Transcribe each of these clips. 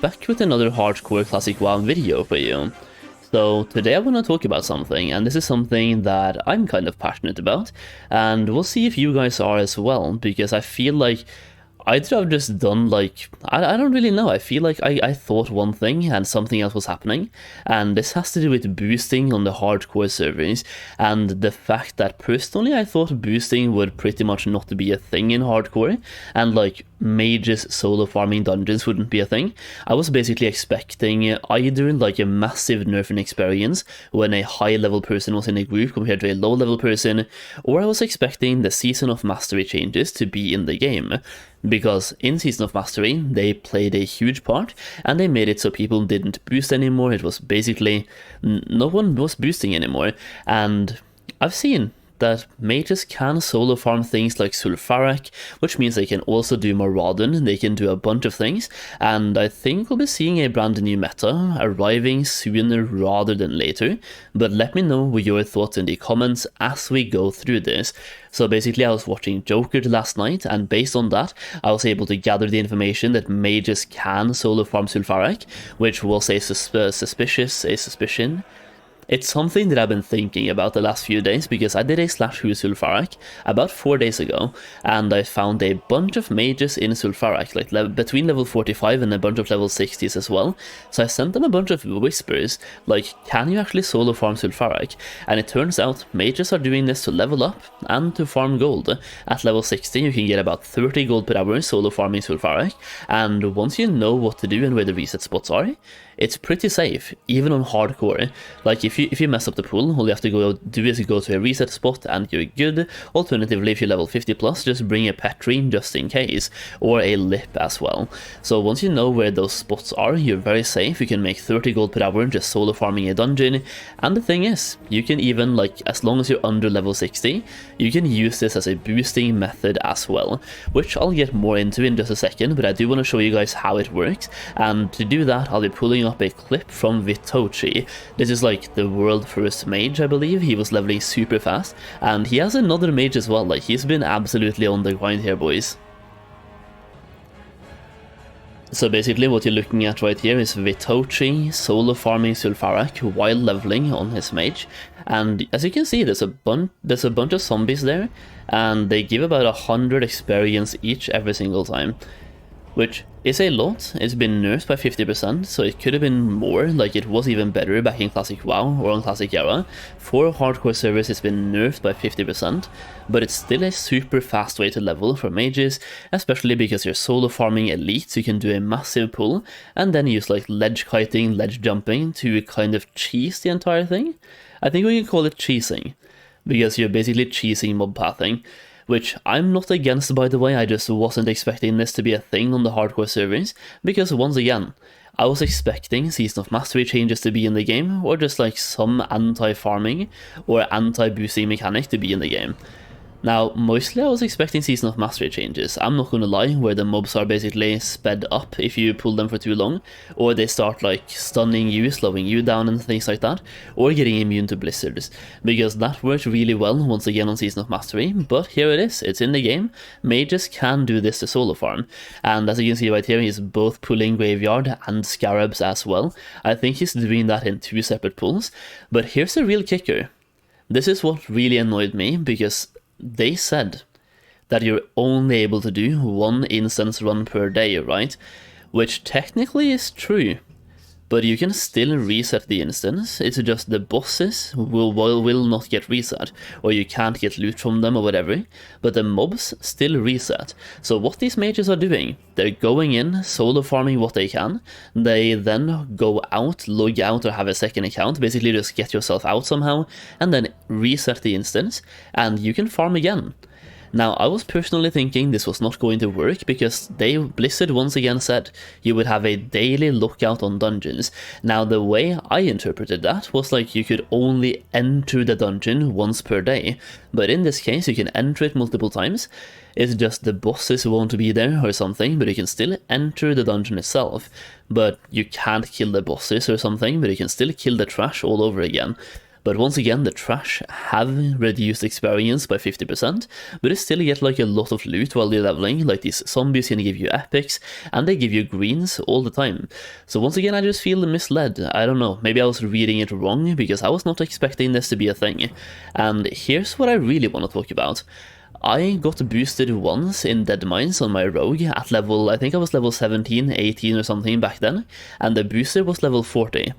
back with another hardcore classic WoW video for you. So today I want to talk about something, and this is something that I'm kind of passionate about, and we'll see if you guys are as well, because I feel like either I've just done like, I don't really know, I feel like I thought one thing and something else was happening, and this has to do with boosting on the hardcore servers, and the fact that personally I thought boosting would pretty much not be a thing in hardcore, and like mages solo farming dungeons wouldn't be a thing. I was basically expecting either like a massive nerfing experience when a high level person was in a group compared to a low level person, or I was expecting the Season of Mastery changes to be in the game. Because in Season of Mastery, they played a huge part, and they made it so people didn't boost anymore. It was basically, no one was boosting anymore, and I've seen that mages can solo farm things like Sulfurak, which means they can also do Maraudon, they can do a bunch of things, and I think we'll be seeing a brand new meta arriving sooner rather than later, but let me know your thoughts in the comments as we go through this. So basically I was watching Joker last night, and based on that I was able to gather the information that mages can solo farm Sulfurak, which was a suspicion. It's something that I've been thinking about the last few days, because I did a /who Sulfurak about 4 days ago, and I found a bunch of mages in Sulfurak, like between level 45 and a bunch of level 60s as well. So I sent them a bunch of whispers, like, can you actually solo farm Sulfurak? And it turns out mages are doing this to level up and to farm gold. At level 60 you can get about 30 gold per hour solo farming Sulfurak, and once you know what to do and where the reset spots are, it's pretty safe, even on hardcore. Like if you mess up the pool, all you have to do is go to a reset spot and you're good. Alternatively, if you're level 50 plus, just bring a Petrine just in case, or a lip as well. So once you know where those spots are, you're very safe. You can make 30 gold per hour just solo farming a dungeon, and the thing is, you can even, like, as long as you're under level 60, you can use this as a boosting method as well, which I'll get more into in just a second, but I do want to show you guys how it works, and to do that I'll be pulling up a clip from Vitochi. This is like the world first mage, I believe. He was leveling super fast, and he has another mage as well. Like, he's been absolutely on the grind here, boys. So basically what you're looking at right here is Vitochi solo farming Sulfurak while leveling on his mage, and as you can see there's a bunch of zombies there, and they give about 100 experience each every single time, which is a lot. It's been nerfed by 50%, so it could have been more, like it was even better back in Classic WoW or on Classic Era. For hardcore servers it's been nerfed by 50%, but it's still a super fast way to level for mages, especially because you're solo farming elites. You can do a massive pull, and then use like ledge kiting, ledge jumping to kind of cheese the entire thing. I think we can call it cheesing, because you're basically cheesing mob pathing, which I'm not against, by the way. I just wasn't expecting this to be a thing on the hardcore servers, because once again, I was expecting Season of Mastery changes to be in the game, or just like some anti-farming or anti-boosting mechanic to be in the game. Now, mostly I was expecting Season of Mastery changes, I'm not gonna lie, where the mobs are basically sped up if you pull them for too long, or they start like stunning you, slowing you down and things like that, or getting immune to blizzards, because that worked really well once again on Season of Mastery. But here it is, it's in the game. Mages can do this to solo farm, and as you can see right here, he's both pulling Graveyard and Scarabs as well. I think he's doing that in 2 separate pulls, but here's the real kicker. This is what really annoyed me, because they said that you're only able to do 1 instance run per day, right? Which technically is true, but you can still reset the instance. It's just the bosses will not get reset, or you can't get loot from them or whatever, but the mobs still reset. So what these mages are doing, they're going in, solo farming what they can, they then go out, log out, or have a second account, basically just get yourself out somehow, and then reset the instance, and you can farm again. Now, I was personally thinking this was not going to work, because Blizzard once again said you would have a daily lookout on dungeons. Now, the way I interpreted that was like you could only enter the dungeon once per day, but in this case you can enter it multiple times. It's just the bosses won't be there or something, but you can still enter the dungeon itself. But you can't kill the bosses or something, but you can still kill the trash all over again. But once again, the trash have reduced experience by 50%, but you still get like a lot of loot while you're leveling, like these zombies can give you epics, and they give you greens all the time. So once again, I just feel misled. I don't know, maybe I was reading it wrong, because I was not expecting this to be a thing. And here's what I really want to talk about. I got boosted once in Dead Mines on my rogue at level, I think I was level 17, 18 or something back then, and the booster was level 40.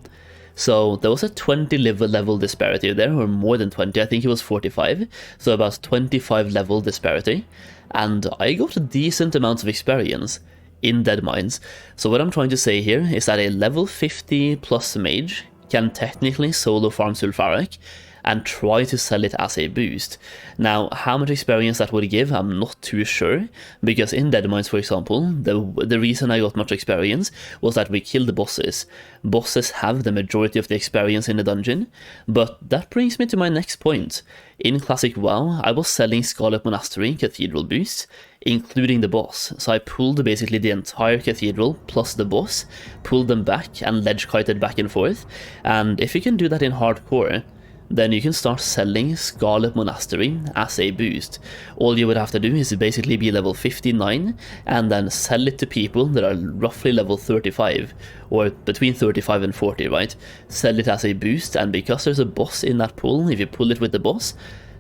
So there was a 20 level disparity there, or more than 20, I think it was 45, so about 25 level disparity, and I got a decent amount of experience in Dead Mines. So what I'm trying to say here is that a level 50 plus mage can technically solo farm Sulfuric and try to sell it as a boost. Now, how much experience that would give, I'm not too sure, because in Dead Mines, for example, the reason I got much experience was that we killed the bosses. Bosses have the majority of the experience in the dungeon, but that brings me to my next point. In Classic WoW, I was selling Scarlet Monastery Cathedral boosts, including the boss, so I pulled basically the entire cathedral plus the boss, pulled them back and ledge kited back and forth, and if you can do that in hardcore, then you can start selling Scarlet Monastery as a boost. All you would have to do is basically be level 59 and then sell it to people that are roughly level 35, or between 35 and 40, right? Sell it as a boost, and because there's a boss in that pool, if you pull it with the boss,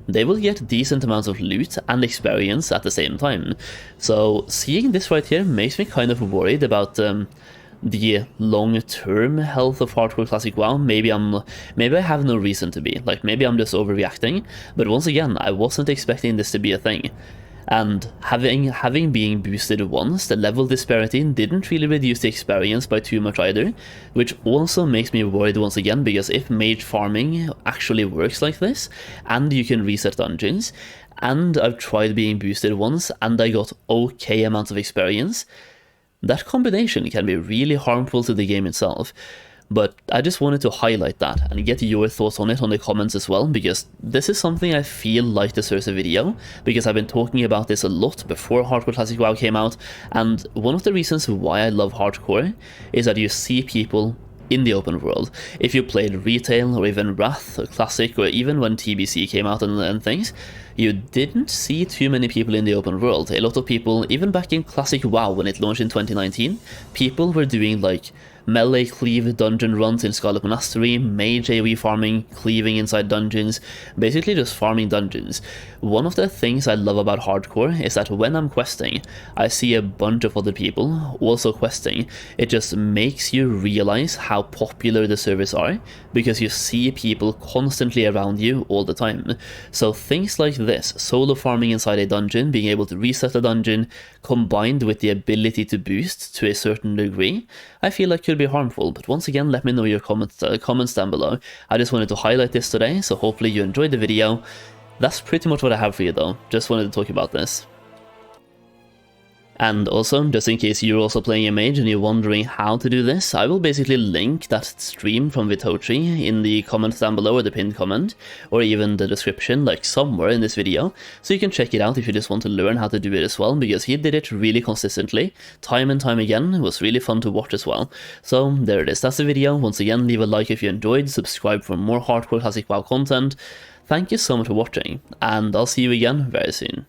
they will get decent amounts of loot and experience at the same time. So seeing this right here makes me kind of worried about the long-term health of hardcore classic WoW. Maybe I have no reason to be, like maybe I'm just overreacting, but once again, I wasn't expecting this to be a thing. And having being boosted once, the level disparity didn't really reduce the experience by too much either, which also makes me worried once again, because if mage farming actually works like this, and you can reset dungeons, and I've tried being boosted once, and I got okay amounts of experience, that combination can be really harmful to the game itself. But I just wanted to highlight that and get your thoughts on it on the comments as well, because this is something I feel like deserves a video, because I've been talking about this a lot before Hardcore Classic WoW came out, and one of the reasons why I love Hardcore is that you see people in the open world. If you played Retail or even Wrath or Classic, or even when TBC came out and things, you didn't see too many people in the open world. A lot of people, even back in Classic WoW when it launched in 2019, people were doing like melee cleave dungeon runs in Scarlet Monastery, mage AoE farming, cleaving inside dungeons, basically just farming dungeons. One of the things I love about hardcore is that when I'm questing, I see a bunch of other people also questing. It just makes you realize how popular the servers are, because you see people constantly around you all the time. So things like this, solo farming inside a dungeon, being able to reset a dungeon, combined with the ability to boost to a certain degree, I feel like could be harmful. But once again, let me know your comments down below. I just wanted to highlight this today, so hopefully you enjoyed the video. That's pretty much what I have for you though, just wanted to talk about this. And also, just in case you're also playing a mage and you're wondering how to do this, I will basically link that stream from Vitochi in the comments down below, or the pinned comment, or even the description, like somewhere in this video, so you can check it out if you just want to learn how to do it as well, because he did it really consistently, time and time again. It was really fun to watch as well. So there it is, that's the video. Once again, leave a like if you enjoyed, subscribe for more hardcore classic WoW content. Thank you so much for watching, and I'll see you again very soon.